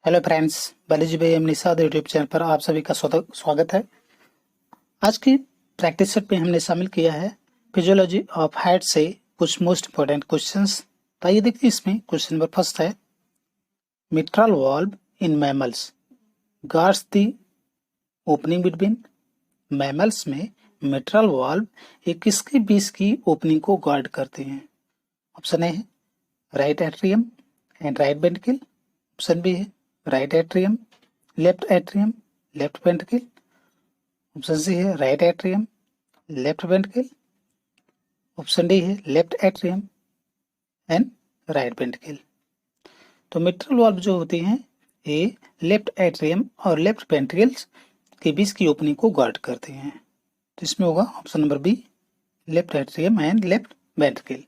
Hello friends, Balaji भाई Nishad YouTube channel पर आप सभी का स्वागत है। आज की प्रैक्टिस सेट में हमने शामिल किया है फिजियोलॉजी ऑफ हार्ट से कुछ मोस्ट इंपोर्टेंट क्वेश्चंस। तो आइए देखते हैं, इसमें क्वेश्चन नंबर फर्स्ट है, mitral valve in mammals guards the opening between. Mammals में मिट्रल वाल्व एक किसके बीच की ओपनिंग को गार्ड करते हैं? ऑप्शन ए है right atrium and right ventricle. Option B है right atrium left atrium left ventricle. Option C है right atrium left ventricle. Option D है left atrium and right ventricle. तो मिट्रल वाल्व जो होती हैं ये लेफ्ट एट्रियम और लेफ्ट वेंट्रिकल्स के बीच की ओपनिंग को गार्ड करते हैं। तो इसमें होगा option number B, left atrium and left ventricle.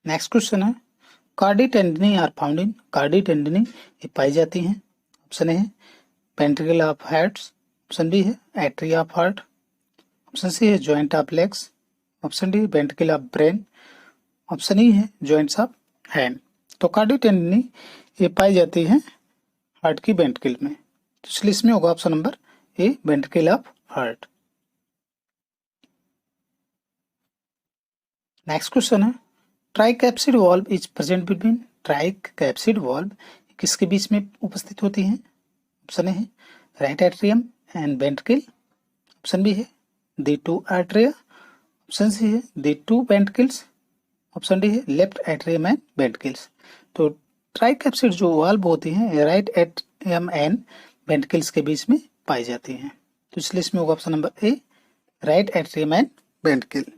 Next question है, chordae tendineae are found in. Chordae tendineae ये पाई जाती हैं। ऑप्शन ए है ventricle of heart. Option B है atria of heart. Option C है joint of legs. Option D ventricle of brain. Option E है joints of hand. तो chordae tendineae ये पाई जाती है हार्ट की वेंट्रिकल में, तो इसलिए इसमें होगा option number A, ventricle of heart. Next question है, tricuspid valve is present between. Tricuspid valve किसके बीच में उपस्थित होती हैं? ऑप्शन ए है right atrium and ventricle. Option B है the two arteria. Option C है the two ventricles. Option D है लेफ्ट एट्रियम एंड वेंट्रिकल्स। तो ट्राइकैप्सिड जो वाल्व होती हैं राइट एट्रियम एंड वेंट्रिकल्स के बीच में पाई जाती हैं, तो इसलिए इसमें होगा option number A, right atrium and ventricle.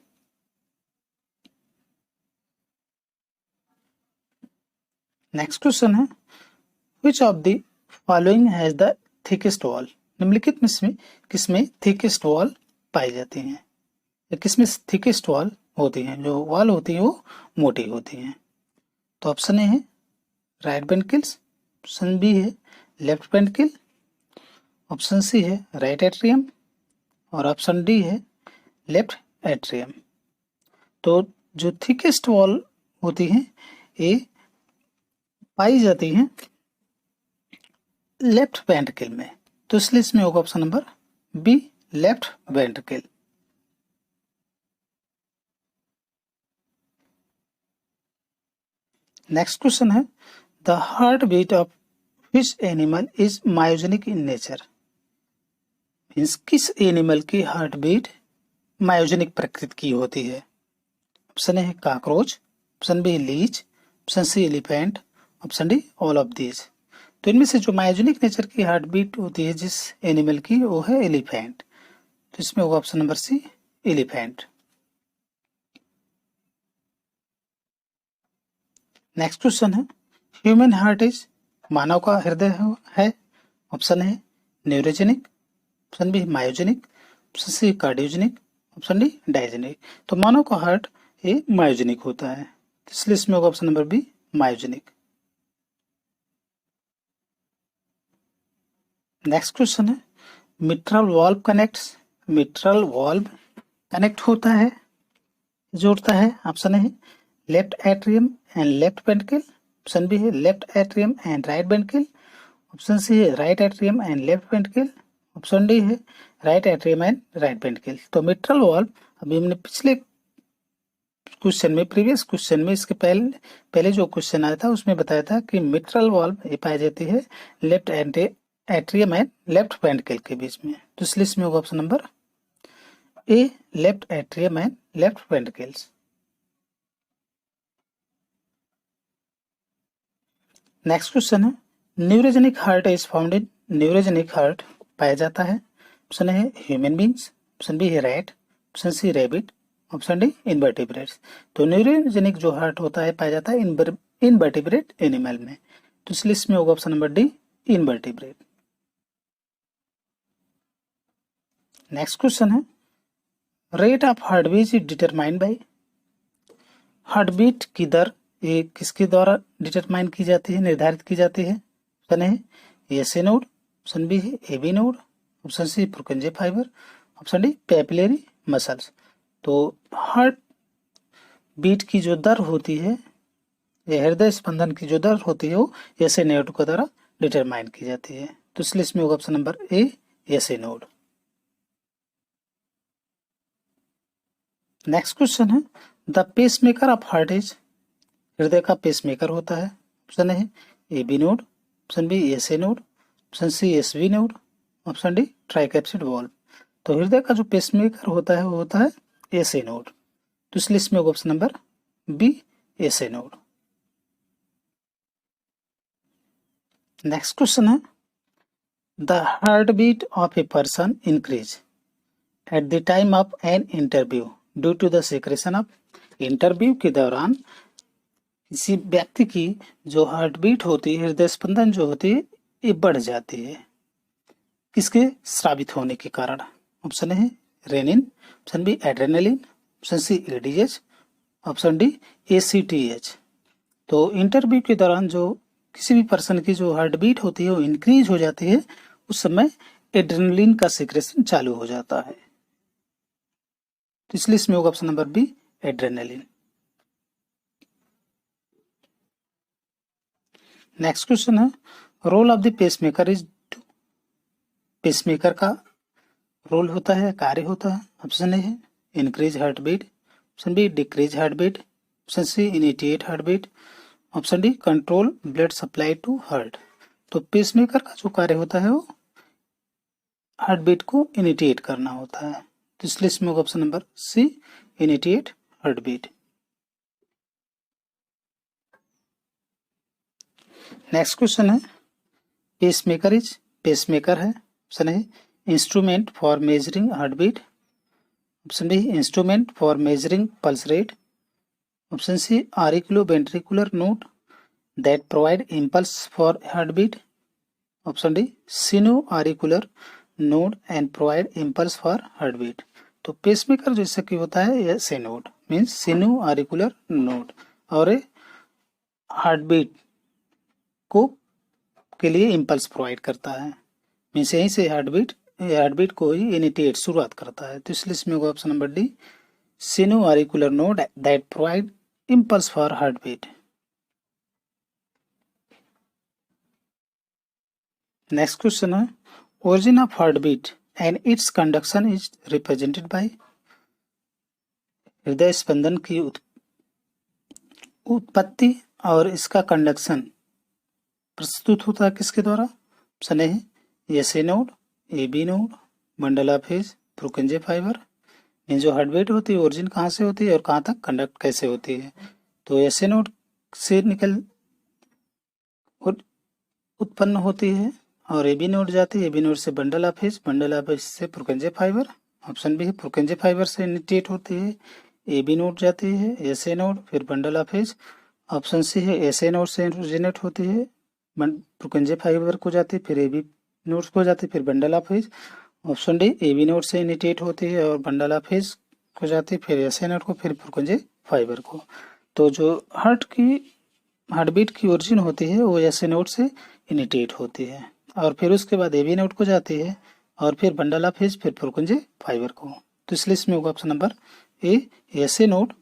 Next question है, which of the following has the thickest wall. निम्नलिखित में किसमें थिकेस्ट वॉल पाई जाती हैं या किसमें थिकेस्ट वॉल होती हैं? जो वॉल होती है वो मोटी होती हैं। तो ऑप्शन ए है राइट वेंट्रिकल्स। ऑप्शन बी है लेफ्ट वेंट्रिकल। ऑप्शन सी है राइट एट्रियम और ऑप्शन डी है लेफ्ट एट्रियम। तो जो थिकेस्ट वॉल होती है ये पाई जाती हैं लेफ्ट वेंट्रिकल में, तो इसलिए इसमें होगा option number B, left ventricle. Next question है, the heart beat of which animal is myogenic in nature. Means किस एनिमल की हार्ट बीट मायोजेनिक प्रकृति की होती है? ऑप्शन ए है cockroach. Option B leech. Option C elephant. Option D all of these. तो इनमें से जो मायोजेनिक नेचर की हार्ट बीट होती है जिस एनिमल की, वो है एलिफेंट। तो इसमें होगा option number C, elephant. Next question है, ह्यूमन हार्ट इज, मानव का हृदय है। ऑप्शन है neurogenic. Option B myogenic. Option C cardiogenic. Option D diagenic. तो मानव का हार्ट ये मायोजेनिक होता है, इसलिए इसमें होगा option number B, myogenic. Next question है, mitral valve connects. Mitral valve connect होता है, जोड़ता है। ऑप्शन है left atrium and left ventricle. Option B है left atrium and right ventricle. Option C है right atrium and left ventricle. Option D है right atrium and right ventricle. तो mitral valve, अभी हमने पिछले क्वेश्चन में, प्रीवियस क्वेश्चन में, इसके पहले जो क्वेश्चन आया था उसमें बताया था कि मिट्रल वाल्व ये पाई जाती है left atrium and left ventricle के बीच में, तो इसलिए इसमें होगा option number A, left atrium and left ventricles. Next question है, neurogenic heart is found in. Neurogenic heart पाया जाता है। ऑप्शन है ह्यूमन बींग्स। ऑप्शन बी है rat. Option C rabbit. Option D invertebrates. तो न्यूरोजेनिक जो हार्ट होता है पाया जाता है इनवर्टिब्रेट एनिमल में, तो इसलिए इसमें होगा option number D, invertebrate. Next question है, rate of heart beat is determined by. Heart beat की दर ये किसके द्वारा डिटरमाइन की जाती है, निर्धारित की जाती है? ऑप्शन है S A node. Option B है A B node. Option C Purkinje fibre. Option D papillary muscles. तो हार्ट बीट की जो दर होती है ये हृदय स्पंदन की जो दर होती है वो एसए नोड के द्वारा डिटरमाइन की जाती है। तो इसलिए इसमें होगा option number A, SA node. Next question है the pacemaker of heart is, हृदय का पेसमेकर होता है। ऑप्शन है A B node, option B SA node, option C S V node, option D tricuspid valve. तो हृदय का जो पेसमेकर होता है वो होता है एसए नोड। तो इसलिए इसमें होगा option number B, SA node. Next question है the heart beat of a person increase at the time of an interview due to the secretion of, interview के दौरान किसी व्यक्ति की जो हार्ट बीट होती है, हृदय स्पंदन जो होती है, ये बढ़ जाती है किसके स्रावित होने के कारण। ऑप्शन है renin, option B adrenaline, option C ADH, option D ACTH. तो इंटरव्यू के दौरान जो किसी भी पर्सन की जो हार्ट बीट होती है वो इंक्रीज हो जाती है, उस समय एड्रेनलिन का सिक्रेशन चालू हो जाता है। तो इसलिए इसमें होगा option number B, adrenaline. Next question है role of the pacemaker is, pacemaker का रोल होता है, कार्य होता है। ऑप्शन ए है increase heart beat, option B decrease heart beat, option C initiate heart beat, option D control blood supply to heart. तो pacemaker का जो कार्य होता है वो हार्ट बीट को इनिशिएट करना होता है। तो इसलिए इसमें होगा option number C, initiate heart beat. Next question है पेसमेकर इज, पेसमेकर है। ऑप्शन है instrument for measuring heart beat, option B instrument for measuring pulse rate, option C auriculoventricular node that provide impulse for heartbeat, option D sino-auricular node and provide impulse for heartbeat। तो pacemaker जैसे कि होता है ये सिनोड means sinoauricular node और heartbeat को के लिए इम्पल्स प्रोवाइड करता है, मीन्स यहीं से हार्टबीट को ही इनिशिएट शुरुआत करता है। तो इसलिए इसमें होगा option number D, sino-auricular node that provide impulse for heartbeat। Next question है origin of heartbeat and its conduction is represented by, हृदय स्पंदन की उत्पत्ति और इसका कंडक्शन प्रस्तुत होता है किसके द्वारा। ऑप्शन है SA node, A B node, bundle of His, Purkinje fibre. ये जो हार्टबीट होती है ओरिजिन कहाँ से होती है और कहाँ तक कंडक्ट कैसे होती है। तो एसए नोड से निकल उत्पन्न होती है और ए बी नोड जाती है, ए बी नोड से bundle of His, bundle of His से प्रुकेंजे फाइबर। ऑप्शन बी है प्रुकेंजे फाइबर से इनिशिएट होती है, ए बी नोड जाती है, एसए नोड फिर bundle of His. Option C है एसए नोड से ओरिजिनेट होती है, प्रुकेंजे फाइबर को जाती है, फिर ए बी नोड को जाती है, फिर bundle of His. Option D A B node से इनिशिएट होती है और बंडल ऑफ हेज को जाती है, फिर एसए नोड को, फिर प्रुकेंजे फाइबर को। तो जो हार्टबीट की ओरिजिन होती है वो एसए नोड से इनिशिएट होती है और फिर उसके बाद ए बी नोड को जाती है और फिर बंडल ऑफ हेज, फिर प्रुकेंजे फाइबर को। तो इसलिए इसमें होगा option number A, SA node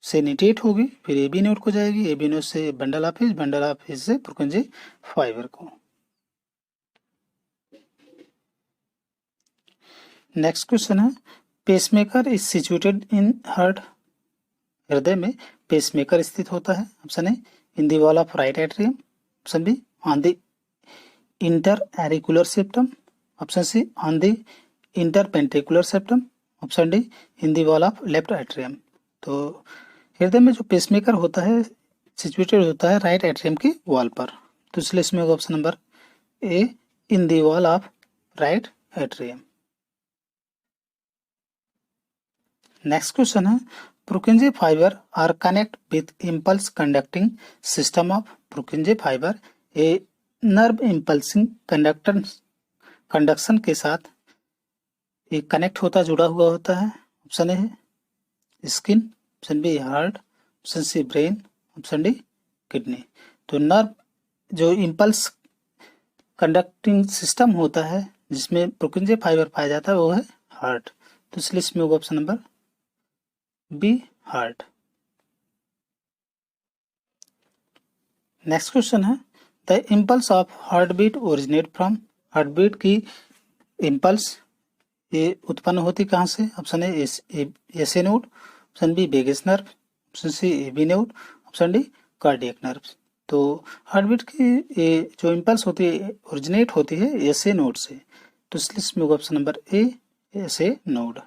से इनिशिएट होगी, फिर ए बी नोड को जाएगी, ए बी नोड से bundle of His, bundle of His से प्रुकेंजे फाइबर को। नेक्स्ट क्वेश्चन है pacemaker is situated in heart, हृदय में पेसमेकर स्थित होता है। ऑप्शन है in the wall of right atrium, option B on the inter auricular septum, option C on the inter ventricular septum, option D in the wall of left atrium. तो हृदय में जो पेसमेकर होता है सिचुएटेड होता है right atrium की wall पर। तो इसलिए इसमें होगा option number A, in the wall of right atrium. Next question है Purkinje fibre are connect with impulse conducting system of, Purkinje fibre a nerve impulsing conduction के साथ एक कनेक्ट होता जुड़ा हुआ होता है। ऑप्शन ए है skin, option B heart, option C brain, option D kidney. तो नर्व जो इम्पल्स कंडक्टिंग सिस्टम होता है जिसमें प्रुकेंजे फाइबर पाया जाता है वो है हार्ट। तो इसलिए इसमें होगा option number B, heart. Next question है the impulse of heart beat originate from. Heart beat की इम्पल्स ये उत्पन्न होती कहाँ से? Option A S A node, option B vagus nerve, option C AB node, option D cardiac nerve. तो heart beat की ये जो इम्पल्स होती है ओरिजिनेट होती है एस ए नोड से, तो इसलिए इसमें होगा option number A S A node.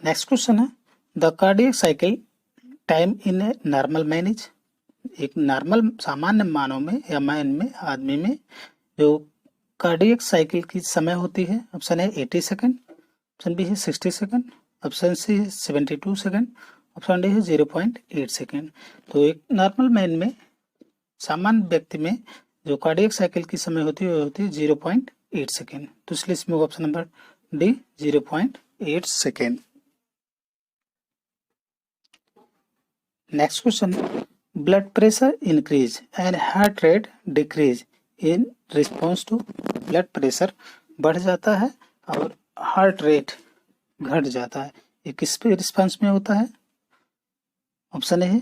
Next question है the cardiac cycle time in a normal man is. एक नॉर्मल सामान्य मानव में या मैन में आदमी में जो कार्डियक साइकिल की समय होती है, ऑप्शन है 80 सेकंड, ऑप्शन बी है 60 सेकंड, ऑप्शन सी है 72 सेकंड, ऑप्शन डी है 0.8 सेकंड। तो एक नॉर्मल मैन में सामान्य व्यक्ति में जो कार्डियक साइकिल की समय होती है वो होती है 0.8 सेकंड, तो इसलिए इसमें होगा option number D 0.8 second. Next question blood pressure increase and heart rate decrease in response to. Blood pressure बढ़ जाता है और हार्ट रेट घट जाता है, ये किस पे रिस्पॉन्स में होता है? ऑप्शन ए है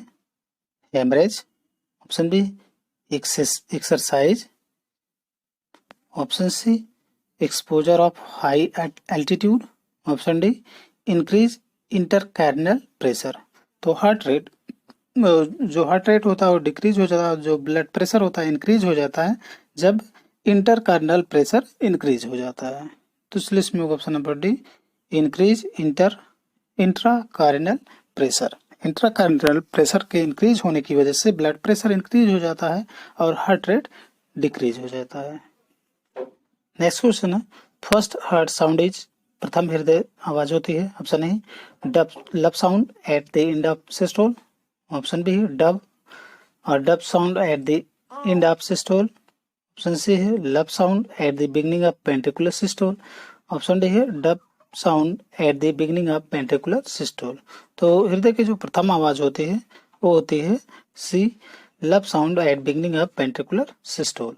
haemorrhage, option B exercise, option C exposure of high altitude, option D increase intercranial pressure. तो हार्ट रेट जो हार्ट रेट होता है वो डिक्रीज हो जाता है, जो ब्लड प्रेशर होता है इंक्रीज हो जाता है जब इंटरकर्नल प्रेशर इंक्रीज हो जाता है। तो इस लिस्ट में होगा option number D increase intracranial pressure. Intracranial pressure के इंक्रीज होने की वजह से ब्लड प्रेशर इंक्रीज हो जाता है और हार्ट रेट डिक्रीज हो जाता है। नेक्स्ट क्वेश्चन है फर्स्ट हार्ट साउंड इज। प्रथम हृदय आवाज होती है, option A dub lub sound at the end of systole, option B है डब और dub sound at the end of systole, option C है lub sound at the beginning of ventricular systole, option D है dub sound at the beginning of ventricular systole. तो हृदय की जो प्रथम आवाज होती है वो होती है C lub sound at beginning of ventricular systole.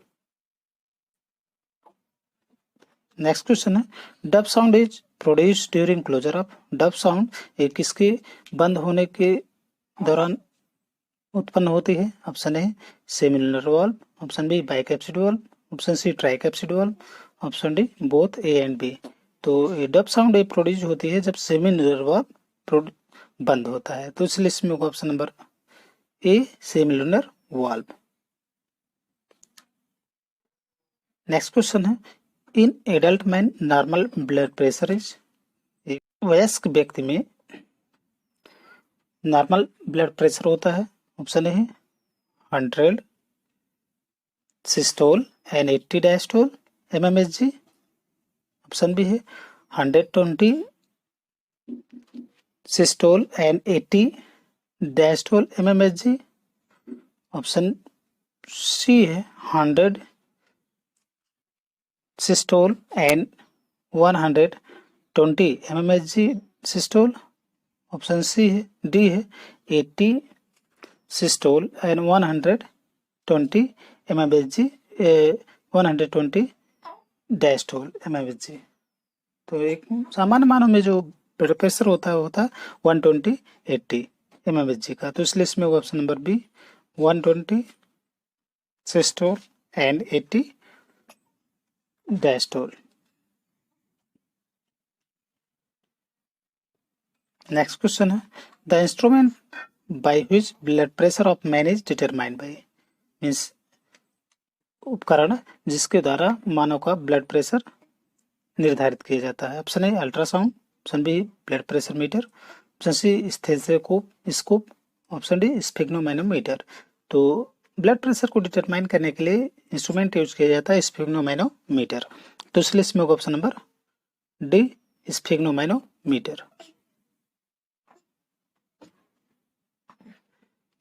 Next question है dub sound is produce during closure of. Dub sound ये किसके बंद होने के दौरान उत्पन्न होती है? Option A semilunar valve, option B bicuspid valve, option C tricuspid valve, option D both A and B. तो ये डब साउंड ये प्रोड्यूस होती है जब सेमिलुनर वाल्व बंद होता है, तो इसलिए इसमें होगा option number A semilunar valve. Next question है in adult man normal blood pressure is. एक वयस्क व्यक्ति में नॉर्मल ब्लड प्रेशर होता है, ऑप्शन ए है 100 systole and 80 diastole mmHg, option B है 120 systole and 80 diastole mmHg, option C है 100 systole and 120 mmHg systole, option C है डी है 80 systole and 120 mmHg 120 diastole mmHg। तो एक सामान्य मानव में जो ब्लड प्रेशर होता है 120/80 mmHg का, तो इसलिए इसमें option number B 120 systole and 80 diastole. Next question है the instrument by which blood pressure of man is determined by. Means उपकरण जिसके द्वारा मानव का ब्लड प्रेशर निर्धारित किया जाता है। Option A ultrasound, option B blood pressure meter, option C stethoscope, option D sphygmomanometer. तो ब्लड प्रेशर को डिटरमाइन करने के लिए इंस्ट्रूमेंट यूज किया जाता है स्फिग्नोमैनोमीटर, तो इसलिए इसमें होगा option number D sphygmomanometer.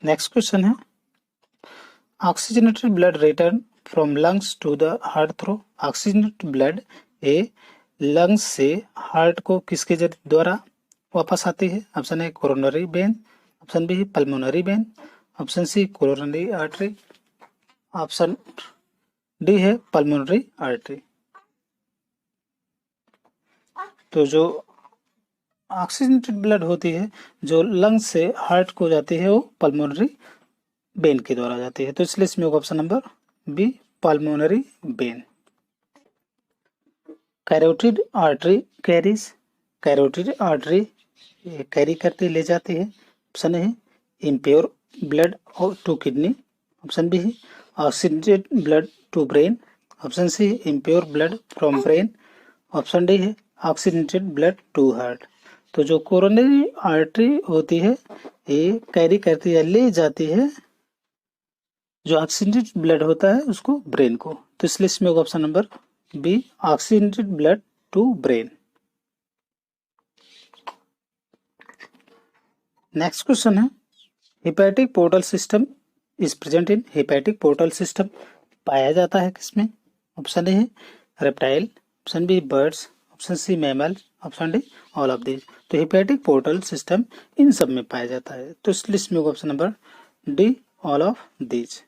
Next question है oxygenated blood return from lungs to the heart through. Oxygenated blood a lungs से हार्ट को किसके द्वारा वापस आती है? Option A coronary vein, option B pulmonary vein, option C coronary artery, option D है pulmonary artery. तो जो ऑक्सीजनेटेड ब्लड होती है जो लंग से हार्ट को जाती है, वो पल्मोनरी वेन के द्वारा जाती है। तो इसलिए इसमें होगा option number B, pulmonary vein. Carotid artery carries, carotid artery carry करती ले जाती है। ऑप्शन है impure blood to kidney, option B है oxygenated blood to brain, option C impure blood from brain, option D है ऑक्सीजनेटेड ब्लड टू हार्ट। तो जो coronary artery होती है ये कैरी करती है, ले जाती है जो ऑक्सीजनेटेड ब्लड होता है उसको ब्रेन को। तो इस लिस्ट में होगा option number B, oxygenated blood to brain. Next question है hepatic portal system is present in, hepatic portal system पाया जाता है किसमें? ऑप्शन ए है reptile, option B birds, option C mammal, option D all of these. तो hepatic portal system इन सब में पाया जाता है। तो इस लिस्ट में होगा option number D, all of these.